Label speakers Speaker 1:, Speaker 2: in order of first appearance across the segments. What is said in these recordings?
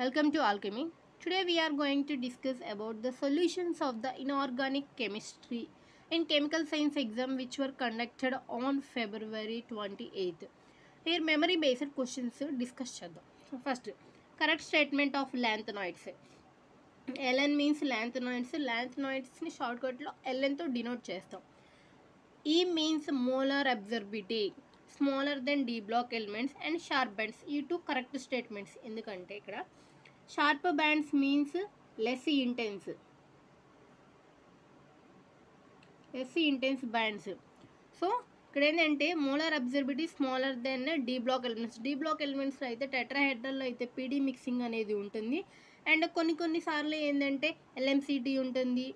Speaker 1: Welcome to Alchemy. Today we are going to discuss about the solutions of the inorganic chemistry in chemical science exam which were conducted on February 28th. Here memory based questions discuss చేద్దాం. So first, correct statement of lanthanoids. Ln means lanthanoids. Lanthanoids ని shortcut లో Ln తో denote చేస్తాం. E means molar absorbability, smaller than D block elements, and sharp bands. ఈ two correct statements. ఎందుకంటే ఇక్కడ sharp bands means less intense bands. So ఇక్కడ ఏంటంటే molar absorbability smaller than d block elements. D block ఎలిమెంట్స్లో అయితే టెట్రాహెడ్రల్లో అయితే PD mixing అనేది ఉంటుంది. అండ్ కొన్నిసార్లు ఏంటంటే ఎల్ఎంసిటీ ఉంటుంది,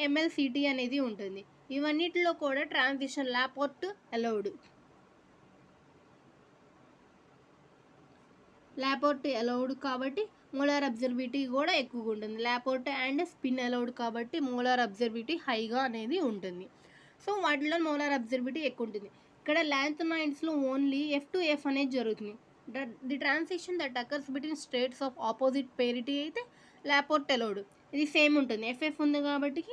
Speaker 1: ఎంఎల్సిటీ అనేది ఉంటుంది. ఇవన్నిటిలో కూడా ట్రాన్సిషన్ లాపోర్ట్ అలౌడ్ కాబట్టి మోలార్ అబ్జర్బిలిటీ కూడా ఎక్కువగా ఉంటుంది. లాపోర్ట్ అండ్ స్పిన్ అలౌడ్ కాబట్టి మోలార్ అబ్జర్బిలిటీ హైగా అనేది ఉంటుంది. సో వాటిలో మోలార్ అబ్జర్బిలిటీ ఎక్కువ ఉంటుంది. ఇక్కడ లాంథనాయిడ్స్లో ఓన్లీ F to F అనేది జరుగుతుంది. The transition that occurs between states of opposite parity అయితే లాపోర్ట్ అలౌడ్. ఇది సేమ్ ఉంటుంది. FF ఉంది కాబట్టి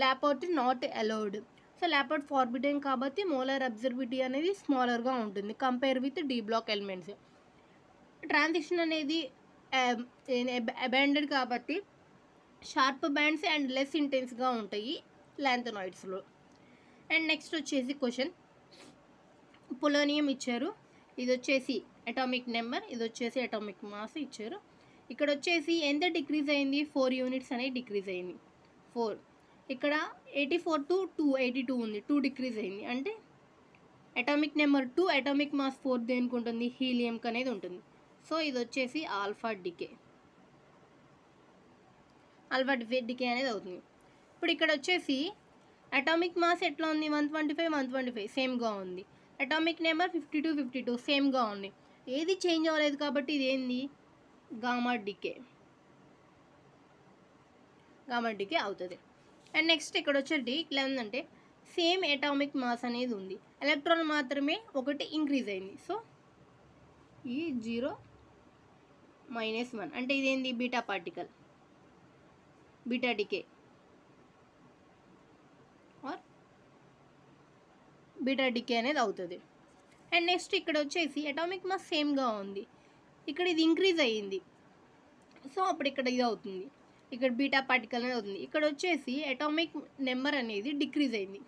Speaker 1: Laporte not allowed. So Laporte forbidden కాబట్టి మోలార్ అబ్జర్బిలిటీ అనేది స్మాలర్గా ఉంటుంది compare with d block elements. Transition అనేది అబాండెడ్ కాబట్టి షార్ప్ బ్యాండ్స్ అండ్ లెస్ ఇంటెన్స్గా ఉంటాయి లాంథనాయిడ్స్లో. అండ్ నెక్స్ట్ వచ్చేసి క్వశ్చన్, పొలోనియం ఇచ్చారు, ఇది వచ్చేసి అటామిక్ నెంబర్, ఇది వచ్చేసి అటామిక్ మాస్ ఇచ్చారు. ఇక్కడ వచ్చేసి ఎంత డిక్రీజ్ అయింది, 4 యూనిట్స్ అనేది డిక్రీజ్ అయింది. 4 ఇక్కడ 84 to 282 ఉంది, 2 డిక్రీజ్ అయింది. అంటే అటామిక్ నెంబర్ 2, అటామిక్ మాస్ 4 దేనికి ఉంటుంది, హీలియంకి అనేది ఉంటుంది. సో ఇది వచ్చేసి ఆల్ఫా డికే అనేది అవుతుంది. ఇప్పుడు ఇక్కడ వచ్చేసి అటామిక్ మాస్ ఎట్లా ఉంది, 125 సేమ్గా ఉంది. అటామిక్ నెంబర్ 52 సేమ్గా ఉంది. ఏది చేంజ్ అవ్వలేదు కాబట్టి ఇది ఏంది, గామా డికే అవుతుంది. అండ్ నెక్స్ట్ ఇక్కడ వచ్చేది ఇట్లా ఉందంటే సేమ్ అటామిక్ మాస్ అనేది ఉంది, ఎలక్ట్రాన్ మాత్రమే ఒకటి ఇంక్రీజ్ అయింది. సో ఈ 0 - 1 అంటే ఇదేంది, beta particle, beta decay or beta decay అనేది అవుతుంది. అండ్ నెక్స్ట్ ఇక్కడ వచ్చేసి అటామిక్ మాస్ సేమ్గా ఉంది, ఇక్కడ ఇది ఇంక్రీజ్ అయ్యింది. సో అప్పుడు ఇక్కడ ఇది అవుతుంది, ఇక్కడ బీటా పార్టికల్ అనేది అవుతుంది. ఇక్కడ వచ్చేసి అటామిక్ నెంబర్ అనేది డిక్రీజ్ అయింది,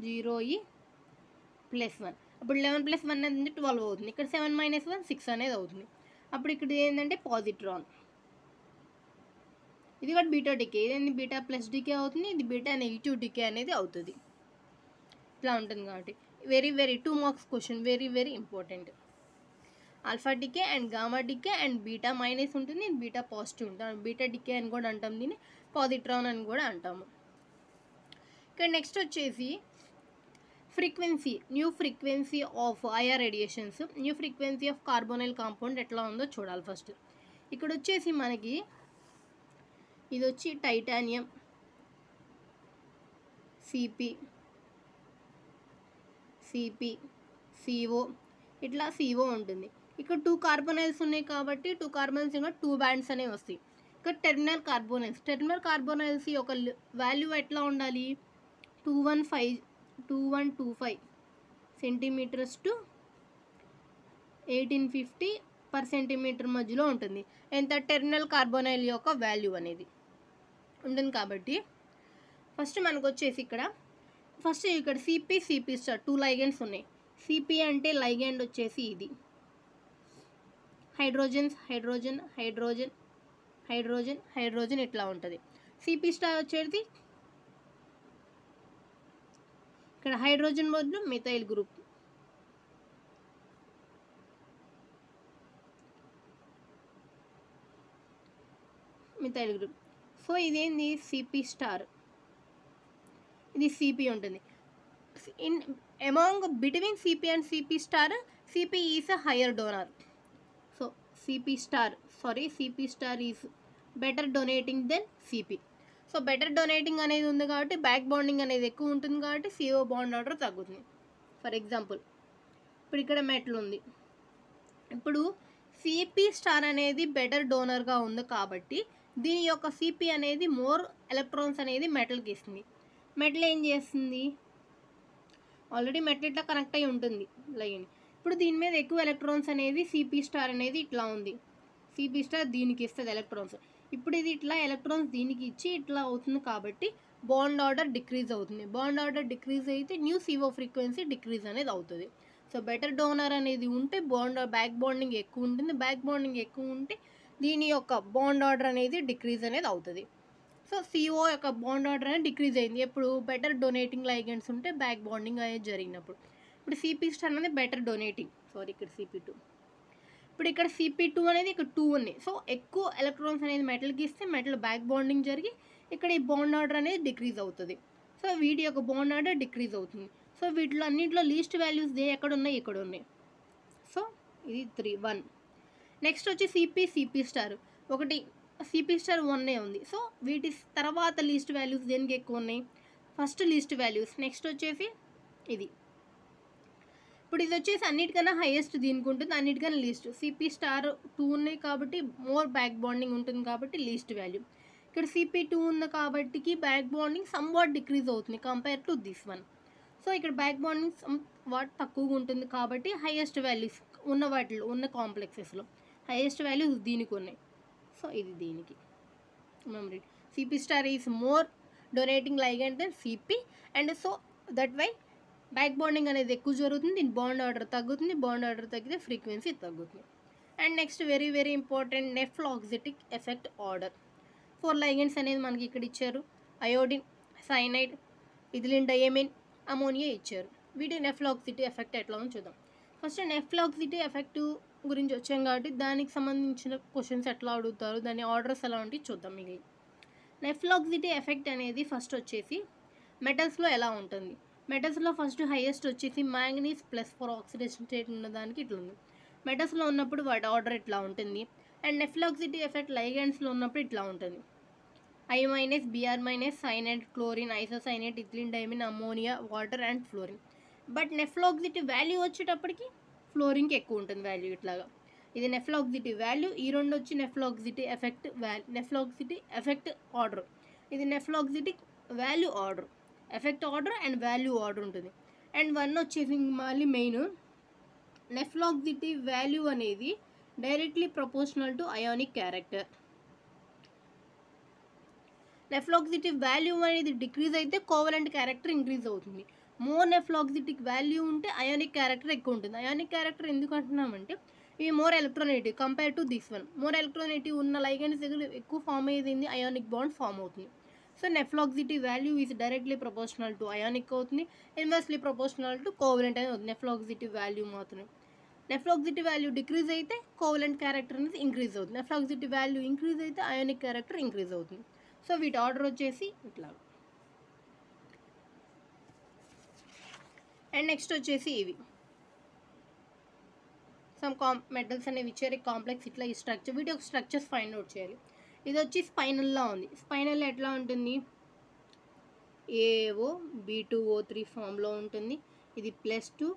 Speaker 1: 0E + 1. అప్పుడు 11 + 1 అనేది 12 అవుతుంది. ఇక్కడ 7 - 1 6 అనేది అవుతుంది. అప్పుడు ఇక్కడ ఏంటంటే పాజిట్రాన్, ఇది కూడా బీటా డికే, ఇదేంటి బీటా ప్లస్ డికే అవుతుంది, ఇది బీటా నెగిటివ్ డికే అనేది అవుతుంది. ఇట్లా ఉంటుంది కాబట్టి very 2 marks question, very important. Alpha decay and gamma decay and beta minus ఉంటుంది, ఇది బీటా పాజిటివ్ ఉంటుంది. బీటా డికే అని కూడా అంటాం, దీన్ని పాజిట్రాన్ అని కూడా అంటాము. ఇక్కడ నెక్స్ట్ వచ్చేసి new frequency of IR radiations, new frequency of carbonyl compound ఎట్లా ఉందో చూడాలి. ఫస్ట్ ఇక్కడ వచ్చేసి మనకి ఇది వచ్చి టైటానియం సిపి CO, ఇట్లా CO ఉంటుంది. ఇక్కడ 2 కార్బోనైల్స్ ఉన్నాయి కాబట్టి 2 కార్బోనైల్స్ ఇంకా 2 బ్యాండ్స్ అనేవి వస్తాయి. ఇక్కడ టెర్మినల్ కార్బోనైల్స్ యొక్క వాల్యూ ఎట్లా ఉండాలి, 2125 సెంటీమీటర్స్ టు 1850 per సెంటీమీటర్ మధ్యలో ఉంటుంది. ఎంత టెర్మినల్ కార్బోనైల్ యొక్క వాల్యూ అనేది ఉంటుంది. కాబట్టి ఫస్ట్ మనకు వచ్చేసి ఇక్కడ CP స్టార్ 2 లైగెండ్స్ ఉన్నాయి. సిపి అంటే లైగెండ్ వచ్చేసి ఇది హైడ్రోజన్ ఇట్లా ఉంటుంది. సిపి స్టార్ వచ్చేది ఇక్కడ హైడ్రోజన్ బదులు మిథైల్ గ్రూప్, సో ఇదేంది సిపి స్టార్, ఇది సిపి ఉంటుంది. Between CP and CP star, CP is a higher donor. So CP star is better donating than CP. So better donating అనేది ఉంది కాబట్టి బ్యాక్ బాండింగ్ అనేది ఎక్కువ ఉంటుంది కాబట్టి CO బాండ్ ఆర్డర్ తగ్గుతుంది. ఫర్ ఎగ్జాంపుల్ ఇప్పుడు ఇక్కడ మెటల్ ఉంది, ఇప్పుడు సిపి స్టార్ అనేది బెటర్ డోనర్గా ఉంది కాబట్టి దీని యొక్క సిపి అనేది మోర్ ఎలక్ట్రాన్స్ అనేది మెటల్కి ఇస్తుంది. మెటల్ ఏం చేస్తుంది, ఆల్రెడీ మెటల్ ఇట్లా కనెక్ట్ అయి ఉంటుంది లైన్. ఇప్పుడు దీని మీద ఎక్కువ ఎలక్ట్రాన్స్ అనేది సిపి స్టార్ అనేది ఇట్లా ఉంది, సిపి స్టార్ దీనికి ఇస్తుంది ఎలక్ట్రాన్స్. ఇప్పుడు ఇది ఇట్లా ఎలక్ట్రాన్స్ దీనికి ఇచ్చి ఇట్లా అవుతుంది కాబట్టి బాండ్ ఆర్డర్ డిక్రీజ్ అవుతుంది. బాండ్ ఆర్డర్ డిక్రీజ్ అయితే న్యూ సిఓ ఫ్రీక్వెన్సీ డిక్రీజ్ అనేది అవుతుంది. సో బెటర్ డోనర్ అనేది ఉంటే బ్యాక్ బాండింగ్ ఎక్కువ ఉంటుంది. బ్యాక్ బాండింగ్ ఎక్కువ ఉంటే దీని యొక్క బాండ్ ఆర్డర్ అనేది డిక్రీజ్ అనేది అవుతుంది. సో సిఓ యొక్క బాండ్ ఆర్డర్ అనేది డిక్రీజ్ అయింది ఎప్పుడు బెటర్ డొనేటింగ్ లైగెండ్స్ ఉంటే బ్యాక్ బాండింగ్ అనేది జరిగినప్పుడు. ఇప్పుడు సిపి స్టార్ అనేది బెటర్ డొనేటింగ్, సారీ ఇక్కడ సిపి2, ఇప్పుడు ఇక్కడ సిపి2 అనేది ఇక్కడ 2 ఉన్నాయి. సో ఎక్కువ ఎలక్ట్రాన్స్ అనేది మెటల్కి ఇస్తే మెటల్ బ్యాక్ బాండింగ్ జరిగి ఇక్కడ ఈ బాండ్ ఆర్డర్ అనేది డిక్రీజ్ అవుతుంది. సో వీటి యొక్క బాండ్ ఆర్డర్ డిక్రీజ్ అవుతుంది. సో వీటిలో అన్నింటిలో లీస్ట్ వాల్యూస్ ఎక్కడ ఉన్నాయి, ఇక్కడ ఉన్నాయి. సో ఇది 1. నెక్స్ట్ వచ్చి సిపి స్టార్ ఒకటి, సిపి స్టార్ 1 ఉంది. సో వీటి తర్వాత లీస్ట్ వాల్యూస్ దేనికి ఎక్కువ ఉన్నాయి, ఫస్ట్ లీస్ట్ వాల్యూస్. నెక్స్ట్ వచ్చేసి ఇది, ఇప్పుడు ఇది వచ్చేసి అన్నిటికన్నా హైయెస్ట్ దీనికి ఉంటుంది, అన్నిటికన్నా లీస్ట్. సిపి స్టార్ 2 ఉన్నాయి కాబట్టి మోర్ బ్యాక్ బాండింగ్ ఉంటుంది కాబట్టి లీస్ట్ వాల్యూ. ఇక్కడ సిపి2 ఉంది కాబట్టి back bonding somewhat decrease అవుతుంది compare to this one. So ఇక్కడ బ్యాక్ బాండింగ్ సమ్ వాట్ తక్కువగా ఉంటుంది కాబట్టి హైయెస్ట్ వాల్యూస్ ఉన్న వాటిలో ఉన్న కాంప్లెక్సెస్లో హైయెస్ట్ వాల్యూస్ దీనికి ఉన్నాయి. సో ఇది దీనికి memory. CP star is more donating ligand than CP, and so that why back bonding అనేది ఎక్కువ జరుగుతుంది, దీని బాండ్ ఆర్డర్ తగ్గుతుంది, బాండ్ ఆర్డర్ తగ్గితే ఫ్రీక్వెన్సీ తగ్గుతుంది. And next very very important nephelauxetic effect order. 4 ligands అనేది మనకి ఇక్కడ ఇచ్చారు, iodine, cyanide, ethylenediamine, ammonia ఇచ్చారు. వీటి నెఫ్లాక్సిటీ ఎఫెక్ట్ ఎట్లా ఉందో చూద్దాం. ఫస్ట్ నెఫ్లాక్సిటీ ఎఫెక్ట్ గురించి వచ్చాం కాబట్టి దానికి సంబంధించిన క్వశ్చన్స్ ఎట్లా అడుగుతారు, దాని ఆర్డర్స్ ఎలా ఉంటాయి చూద్దాం. మిగిలి నెఫ్లాక్సిటీ ఎఫెక్ట్ అనేది ఫస్ట్ వచ్చేసి మెటల్స్లో ఎలా ఉంటుంది. మెటల్స్లో ఫస్ట్ హైయెస్ట్ వచ్చేసి మ్యాంగనీస్ +4 ఆక్సిడేషన్ స్టేట్ ఉన్నదానికి ఇట్లా ఉంది. మెటల్స్లో ఉన్నప్పుడు వాటి ఆర్డర్ ఇట్లా ఉంటుంది. అండ్ నెఫ్లాక్సిటీ ఎఫెక్ట్ లైగెండ్స్లో ఉన్నప్పుడు ఇట్లా ఉంటుంది. I-, Br-, cyanide, chlorine, isocyanate, ethylenediamine, ammonia, water and fluorine. But nephelauxetic value వచ్చేటప్పటికి ఫ్లోరిన్కి ఎక్కువ ఉంటుంది వాల్యూ ఇట్లాగా. ఇది నెఫ్లాక్సిటీ వాల్యూ, ఈ రెండు వచ్చి నెఫ్లాక్సిటీ ఎఫెక్ట్ ఆర్డర్. ఇది nephelauxetic value order, effect order and value order ఉంటుంది. అండ్ 1 వచ్చేసి మళ్ళీ మెయిన్ నెఫ్లాక్సిటీ వాల్యూ అనేది directly proportional to ionic character. Nephelauxetic value అనేది డిక్రీజ్ అయితే కోవలెంట్ క్యారెక్టర్ ఇంక్రీజ్ అవుతుంది. మోర్ నెఫ్లాక్సిటిక్ వాల్యూ ఉంటే అయానిక్ క్యారెక్టర్ ఎక్కువ ఉంటుంది. అయానిక్ క్యారెక్టర్ ఎందుకు అంటున్నామంటే ఇవి more electronegative compare to this one. More electronegative ఉన్న లైగెండ్స్ దగ్గర ఎక్కువ ఫామ్ అయ్యేది అయానిక్ బాండ్ ఫామ్ అవుతుంది. So nephelauxetic value is directly proportional to ionic అవుతుంది, ఇన్వర్స్లీ ప్రపోర్షనల్ టు కోవలెంట్ అనేది అవుతుంది. నెఫ్లాక్సిటీ వాల్యూ మాత్రమే. నెఫ్లాక్సిటీ వాల్యూ డిక్రీజ్ అయితే కోవలెంట్ క్యారెక్టర్ అనేది ఇంక్రీజ్ అవుతుంది. నెఫ్లాక్సిటీ వాల్యూ ఇంక్రీజ్ అయితే అయానిక్ క్యారెక్టర్ ఇంక్రీజ్ అవుతుంది. సో వీటి ఆర్డర్ వచ్చేసి ఇట్లా. అండ్ నెక్స్ట్ వచ్చేసి ఇవి సమ్ మెటల్స్ అనేవి ఇచ్చారు కాంప్లెక్స్ ఇట్లా ఈ స్ట్రక్చర్. వీటి యొక్క స్ట్రక్చర్స్ ఫైండ్ అవుట్ చేయాలి. ఇది వచ్చి స్పైనల్లా ఉంది. స్పైనల్ ఎట్లా ఉంటుంది, AO B2O3 ఫామ్లో ఉంటుంది. ఇది +2,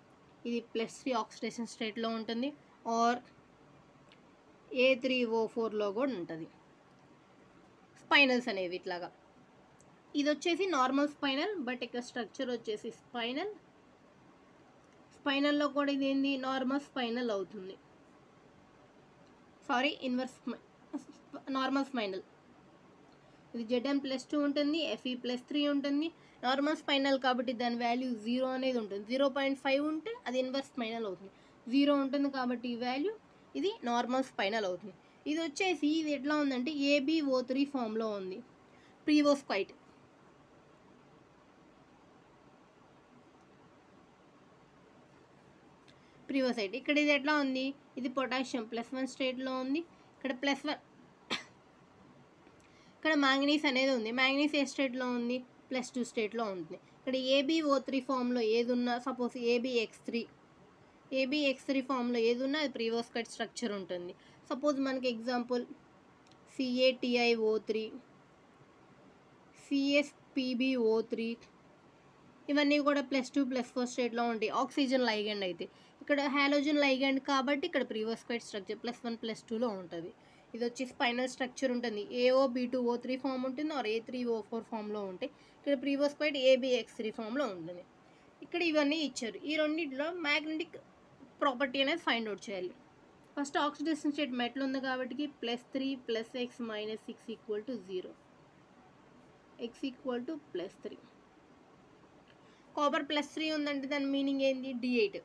Speaker 1: ఇది +3 ఆక్సిడేషన్ స్టేట్లో ఉంటుంది, ఆర్ A3O4లో కూడా ఉంటుంది స్పైనల్స్ అనేవి ఇట్లాగా. ఇది వచ్చేసి నార్మల్ స్పైనల్, బట్ ఇక్కడ స్ట్రక్చర్ వచ్చేసి స్పైనల్లో కూడా ఇది ఏంది నార్మల్ స్పైనల్ అవుతుంది, సారీ ఇన్వర్స్ నార్మల్ స్పైనల్. ఇది Zn+2 ఉంటుంది, Fe+3 ఉంటుంది. నార్మల్ స్పైనల్ కాబట్టి దాని వాల్యూ 0 అనేది ఉంటుంది. 0.5 ఉంటే అది ఇన్వర్స్ స్పైనల్ అవుతుంది. 0 ఉంటుంది కాబట్టి ఈ వాల్యూ ఇది నార్మల్ స్పైనల్ అవుతుంది. ఇది వచ్చేసి ఇది ఎట్లా ఉందంటే AbO3 ఫామ్లో ఉంది, ప్రీవోస్కైట్. ప్రీవోసైట్. ఇక్కడ ఇది ఎట్లా ఉంది, ఇది పొటాషియం +1 స్టేట్లో ఉంది. ఇక్కడ +1, ఇక్కడ మ్యాంగనీస్ అనేది ఉంది. మ్యాంగనీస్ ఏ స్టేట్లో ఉంది, +2 స్టేట్లో ఉంటుంది. ఇక్కడ AbO3 ఫామ్లో ఏది ఉన్నా, సపోజ్ AbX3 ఫామ్లో ఏది ఉన్నా అది ప్రీవోస్కైట్ స్ట్రక్చర్ ఉంటుంది. సపోజ్ మనకి ఎగ్జాంపుల్ CaTiO3, CsPbO3 ఇవన్నీ కూడా +2 +4 స్టేట్లో ఉంటాయి ఆక్సిజన్ లైగెండ్ అయితే. ఇక్కడ హాలోజన్ లైగండ్ కాబట్టి ఇక్కడ ప్రీవోస్పైడ్ స్ట్రక్చర్ +1 +2లో ఉంటుంది. ఇది వచ్చి స్పైనల్ స్ట్రక్చర్ ఉంటుంది. AO B2O3 ఫామ్ ఉంటుంది ఆర్ A3O4 ఫామ్లో ఉంటాయి. ఇక్కడ ప్రీవోస్పైడ్ ABX3 ఫామ్లో ఉంటుంది. ఇక్కడ ఇవన్నీ ఇచ్చారు. ఈ రెండింటిలో మ్యాగ్నెటిక్ ప్రాపర్టీ అనేది ఫైండ్ అవుట్ చేయాలి. ఫస్ట్ ఆక్సిడేషన్ స్టేట్ మెటల్ ఉంది కాబట్టి +3 + x - 6 = 0. x = +3. కాపర్ +3 ఉందంటే దాని మీనింగ్ ఏంది? D8.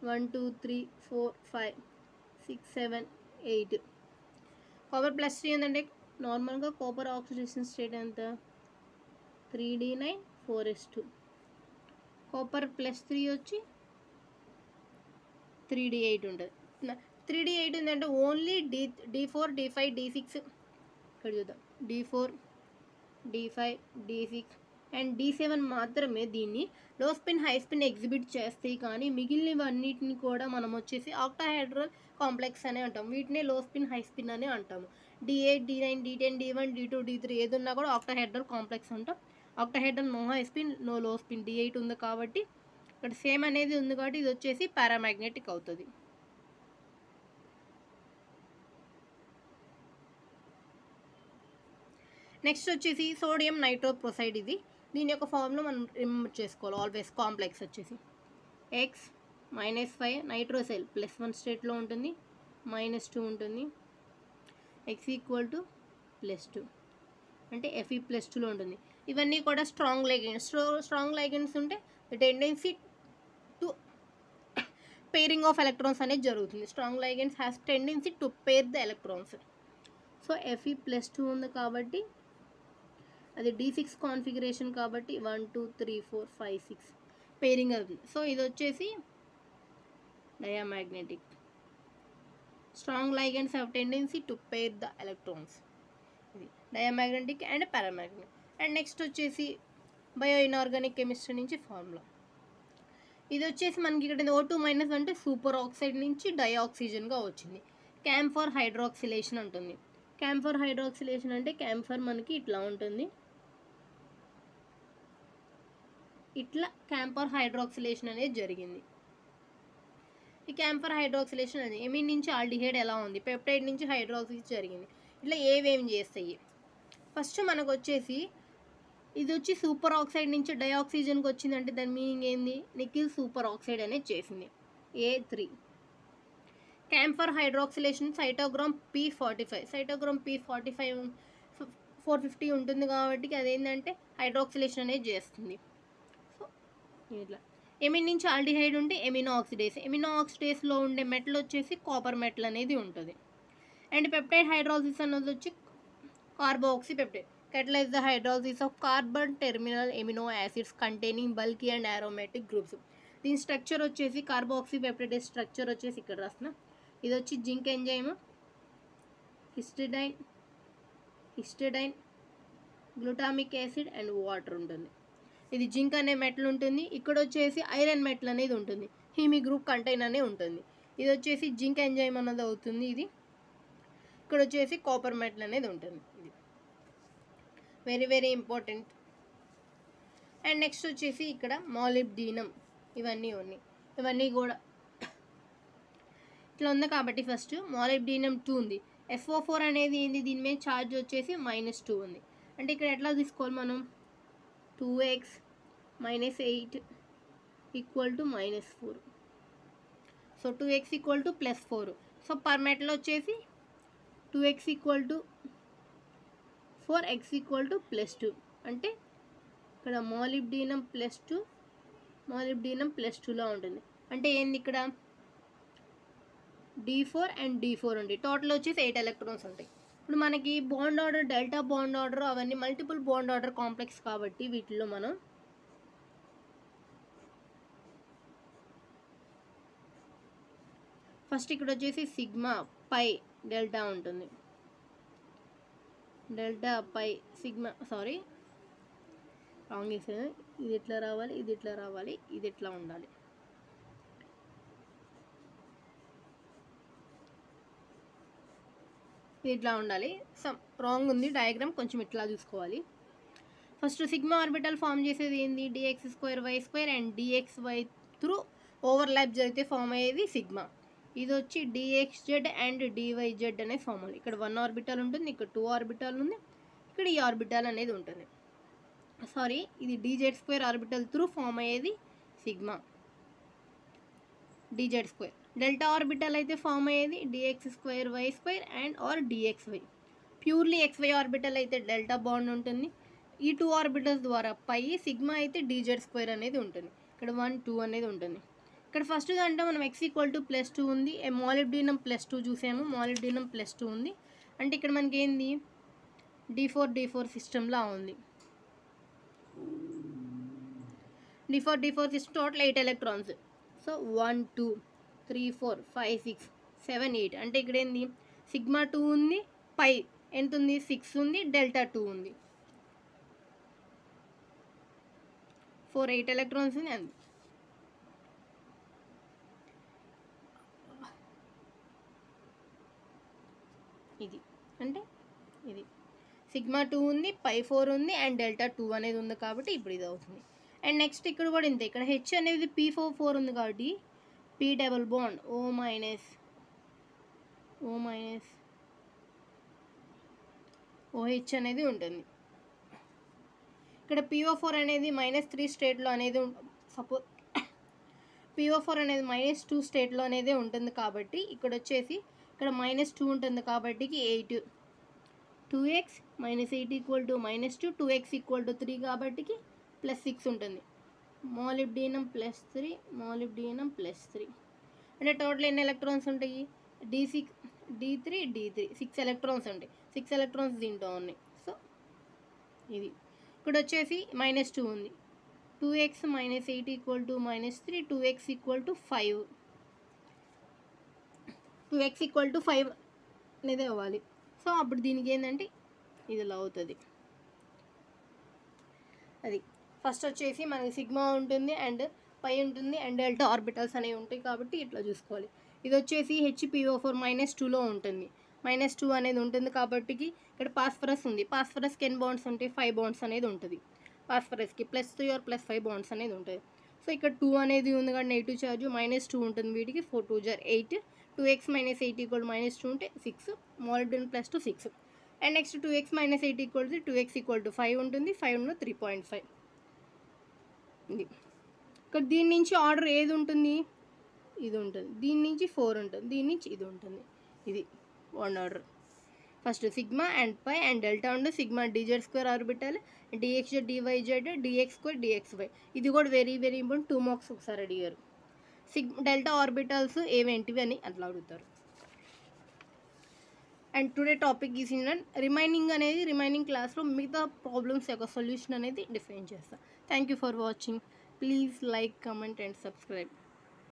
Speaker 1: 1 2 3 4 5 6 7 8. కాపర్ +3 ఉందంటే నార్మల్గా కాపర్ ఆక్సిడేషన్ స్టేట్ ఎంత? 3D9 4s2. కాపర్ +3 వచ్చి 3D8 ఉంటుంది. 3D8 ఉందంటే ఓన్లీ D4 D5 D6 ఇక్కడ చూద్దాం. D4 D5 D6 and D7 మాత్రమే దీన్ని లో స్పిన్ హై స్పిన్ ఎగ్జిబిట్ చేస్తాయి. కానీ మిగిలినవన్నిటిని కూడా మనం వచ్చేసి ఆక్టాహెడ్రల్ కాంప్లెక్స్ అనే అంటాం. వీటినే లో స్పిన్ హై స్పిన్ అని అంటాము. D8 D9 D10 D1 D2 D3 ఏదున్నా కూడా ఆక్టాహెడ్రల్ కాంప్లెక్స్ అంటాం. ఆక్టాహెడ్రల్ నో హై స్పిన్ నో లో స్పిన్ D8 ఉంది కాబట్టి ఇక్కడ సేమ్ అనేది ఉంది కాబట్టి ఇది వచ్చేసి పారామాగ్నెటిక్ అవుతుంది. నెక్స్ట్ వచ్చేసి సోడియం నైట్రోప్రోసైడ్. దీని యొక్క ఫార్ములా మనం రిమెంబర్ చేసుకోవాలి ఆల్వేస్. కాంప్లెక్స్ వచ్చేసి x -5 నైట్రోసైల్ +1 స్టేట్లో ఉంటుంది, -2 ఉంటుంది. x = +2 అంటే Fe+2లో ఉంటుంది. ఇవన్నీ కూడా స్ట్రాంగ్ లైగెండ్స్. స్ట్రాంగ్ లైగెండ్స్ ఉంటే tendency to pairing of electrons అనేది జరుగుతుంది. Strong ligands has tendency to pair the electrons. So Fe+2 ఉంది కాబట్టి అది D6 కాన్ఫిగరేషన్ కాబట్టి 1 2 3 4 5 6 పేరింగ్ అవుతుంది. సో ఇది వచ్చేసి diamagnetic. Strong ligands have tendency to pair the electrons. ఇది diamagnetic and paramagnetic. And next వచ్చేసి బయో ఇనార్గానిక్ కెమిస్ట్రీ నుంచి ఫార్ములా. ఇది వచ్చేసి మనకి ఇక్కడ O2- అంటే సూపర్ ఆక్సైడ్ నుంచి డైఆక్సిజన్గా వచ్చింది. క్యాంఫర్ హైడ్రాక్సిలేషన్ ఉంటుంది. క్యాంఫర్ హైడ్రాక్సిలేషన్ అంటే క్యాంఫర్ మనకి ఇట్లా ఉంటుంది. ఇట్లా క్యాంఫర్ హైడ్రాక్సిలేషన్ అనేది జరిగింది. ఈ క్యాంఫర్ హైడ్రాక్సిలేషన్ అనేది ఎమిన్ నుంచి ఆల్డిహైడ్ ఎలా ఉంది, పెప్టైడ్ నుంచి హైడ్రాక్సిలేషన్ జరిగింది. ఇట్లా ఏవేమి చేస్తాయి? ఫస్ట్ మనకు వచ్చేసి ఇది వచ్చి సూపర్ ఆక్సైడ్ నుంచి డైఆక్సిజన్కి వచ్చిందంటే దాని మీనింగ్ ఏంది? నికిల్ సూపర్ ఆక్సైడ్ అనేది చేసింది. A3. Camphor hydroxylation సైటోగ్రామ్ P45. సైటోగ్రామ్ P45 450 ఉంటుంది కాబట్టి అదేంటంటే హైడ్రాక్సిలేషన్ అనేది చేస్తుంది. సో ఇట్లా ఎమిన్ నుంచి ఆల్డిహైడ్ ఉంటే ఎమినో ఆక్సిడేస్. ఎమినో ఆక్సిడేస్లో ఉండే మెటల్ వచ్చేసి కాపర్ మెటల్ అనేది ఉంటుంది. అండ్ పెప్టైడ్ హైడ్రాలసిస్ అనేది వచ్చి కార్బోక్సీ peptide. catalyze the hydrolysis of carbon terminal amino acids containing bulky and aromatic groups. దీని స్ట్రక్చర్ వచ్చేసి కార్బోక్సీ పెప్టైడ్ స్ట్రక్చర్ వచ్చేసి ఇక్కడ రాసిన. ఇది వచ్చి zinc enzyme, histidine, glutamic acid and water ఉంటుంది. ఇది జింక్ అనే మెటల్ ఉంటుంది. ఇక్కడ వచ్చేసి ఐరన్ మెటల్ అనేది ఉంటుంది. హీమీ గ్రూప్ కంటైన్ అనే ఉంటుంది. ఇది వచ్చేసి జింక్ ఎంజైమ్ అన్నది అవుతుంది. ఇది ఇక్కడ వచ్చేసి కాపర్ మెటల్ అనేది ఉంటుంది. ఇది very very important. And next వచ్చేసి ఇక్కడ మాలిబ్డినం. ఇవన్నీ కూడా ఇట్లా ఉంది కాబట్టి ఫస్ట్ మాలిబ్డినం 2 ఉంది. SO4 అనేది ఏంది? దీని మీద ఛార్జ్ వచ్చేసి -2 ఉంది. అంటే ఇక్కడ ఎట్లా తీసుకోవాలి మనం? 2x - 8 = -4. So 2x = +4. So per metal వచ్చేసి 2x = 4, x = +2. అంటే ఇక్కడ మాలిబ్డినం +2లో ఉంటుంది. అంటే ఏంది ఇక్కడ? D4 అండ్ D4 ఉంటాయి. టోటల్ వచ్చేసి 8 ఎలక్ట్రాన్స్ ఉంటాయి. ఇప్పుడు మనకి bond order, delta bond order అవన్నీ మల్టిపుల్ బాండ్ ఆర్డర్ కాంప్లెక్స్ కాబట్టి వీటిలో మనం ఫస్ట్ ఇక్కడ వచ్చేసి సిగ్మా పై డెల్టా ఉంటుంది. డెల్టా పై సిగ్మా రాంగ్ చేసాను. ఇది ఇట్లా రావాలి, ఇది ఇట్లా రావాలి, ఇది ఇట్లా ఉండాలి. ఇట్లా ఉండాలి. రాంగ్ ఉంది డయాగ్రామ్, కొంచెం ఇట్లా చూసుకోవాలి. ఫస్ట్ సిగ్మా ఆర్బిటల్ ఫామ్ చేసేది ఏంది, d x square y square and d x y through overlap జరిగితే ఫామ్ అయ్యేది సిగ్మా. ఇది వచ్చి డిఎక్స్జెడ్ అండ్ డివైజెడ్ అనే ఫార్ములా. ఇక్కడ 1 ఆర్బిటల్ ఉంటుంది, ఇక్కడ 2 ఆర్బిటల్ ఉంది, ఇక్కడ ఈ ఆర్బిటల్ అనేది ఉంటుంది. సారీ, ఇది d z square orbital through form అయ్యేది sigma d z square. Delta orbital అయితే ఫామ్ అయ్యేది d x square y square and or d x y. Purely x y orbital అయితే డెల్టా బాండ్ ఉంటుంది. ఈ 2 ఆర్బిటల్స్ ద్వారా పై సిగ్మా అయితే డిజెడ్ స్క్వేర్ అనేది ఉంటుంది. ఇక్కడ 1 2 అనేది ఉంటుంది. ఇక్కడ ఫస్ట్ దాంట్లో మనం x = +2 ఉంది, మాలిబ్డినం +2 చూసాము, మాలిబ్డినం +2 ఉంది. అంటే ఇక్కడ మనకి ఏంది d4 సిస్టమ్లా ఉంది. d4 system total 8 electrons. So 1 2 3 4 5 6 7 8. అంటే ఇక్కడ ఏంది సిగ్మా 2 ఉంది, పై ఎంత ఉంది 6 ఉంది, డెల్టా 2 ఉంది, 4 8 ఎలక్ట్రాన్స్ ఉంది అంది. ఇది అంటే ఇది సిగ్మా 2 ఉంది, పై 4 ఉంది అండ్ డెల్టా 2 అనేది ఉంది కాబట్టి ఇప్పుడు ఇది అవుతుంది. అండ్ నెక్స్ట్ ఇక్కడ కూడా ఇంతే, ఇక్కడ హెచ్ అనేది p4 ఉంది కాబట్టి p double bond O minus OH అనేది ఉంటుంది. ఇక్కడ PO4 అనేది -3 స్టేట్లో అనేది సపోజ్ PO4 అనేది -2 స్టేట్లో అనేది ఉంటుంది కాబట్టి ఇక్కడ వచ్చేసి ఇక్కడ -2 ఉంటుంది కాబట్టి 8 2x -8 = -2 2x = 3 కాబట్టి +6 ఉంటుంది. మాలిబ్డినం +3 మాలిబ్డినం +3 అంటే టోటల్ ఎన్ని ఎలక్ట్రాన్స్ ఉంటాయి d6 d3 6 ఎలక్ట్రాన్స్ ఉంటాయి. 6 ఎలక్ట్రాన్స్ దీంట్లో ఉన్నాయి. సో ఇది ఇక్కడ వచ్చేసి -2 ఉంది. 2x -8 = -3 2x = 5 2x = 5 అనేది అవ్వాలి. సో అప్పుడు దీనికి ఏంటంటే ఇది ఇలా అవుతుంది. అది ఫస్ట్ వచ్చేసి మనకి సిగ్మా ఉంటుంది అండ్ పై ఉంటుంది అండ్ డెల్టా ఆర్బిటల్స్ అనేవి ఉంటాయి కాబట్టి ఇట్లా చూసుకోవాలి. ఇది వచ్చేసి HPO4 -2లో ఉంటుంది. -2 అనేది ఉంటుంది కాబట్టి ఇక్కడ పాస్ఫరస్ ఉంది. పాస్ఫరస్కి ఎన్ని బాండ్స్ ఉంటాయి 5 బాండ్స్ అనేది ఉంటుంది. పాస్ఫరస్కి +3 or +5 బాండ్స్ అనేది ఉంటుంది. సో ఇక్కడ 2 అనేది ఉంది కాబట్టి నెగిటివ్ ఛార్జ్ -2 ఉంటుంది. వీటికి 4 2 8 2x -8 = -2 ఉంటే 6 molybdenum +2 6 and next 2x -8 = 2x = 5 ఉంటుంది. 5 3.5 ఇది. ఇక్కడ దీని నుంచి ఆర్డర్ ఏది ఉంటుంది ఇది ఉంటుంది, దీని నుంచి 4 ఉంటుంది, దీని నుంచి ఇది ఉంటుంది. ఇది 1 order. First sigma and pi and delta ఉండే sigma d z square orbital d x z d y z dx2 dxy. ఇది కూడా వెరీ ఇంపార్టెంట్, 2 మార్క్స్ ఒకసారి అడిగారు. డెల్టా ఆర్బిటల్స్ ఏవేంటివి అని అట్లా అడుగుతారు. And today topic is in remaining క్లాస్లో మిగతా ప్రాబ్లమ్స్ యొక్క సొల్యూషన్ అనేది డిఫైన్ చేస్తాను. Thank you for watching. Please like, comment and subscribe.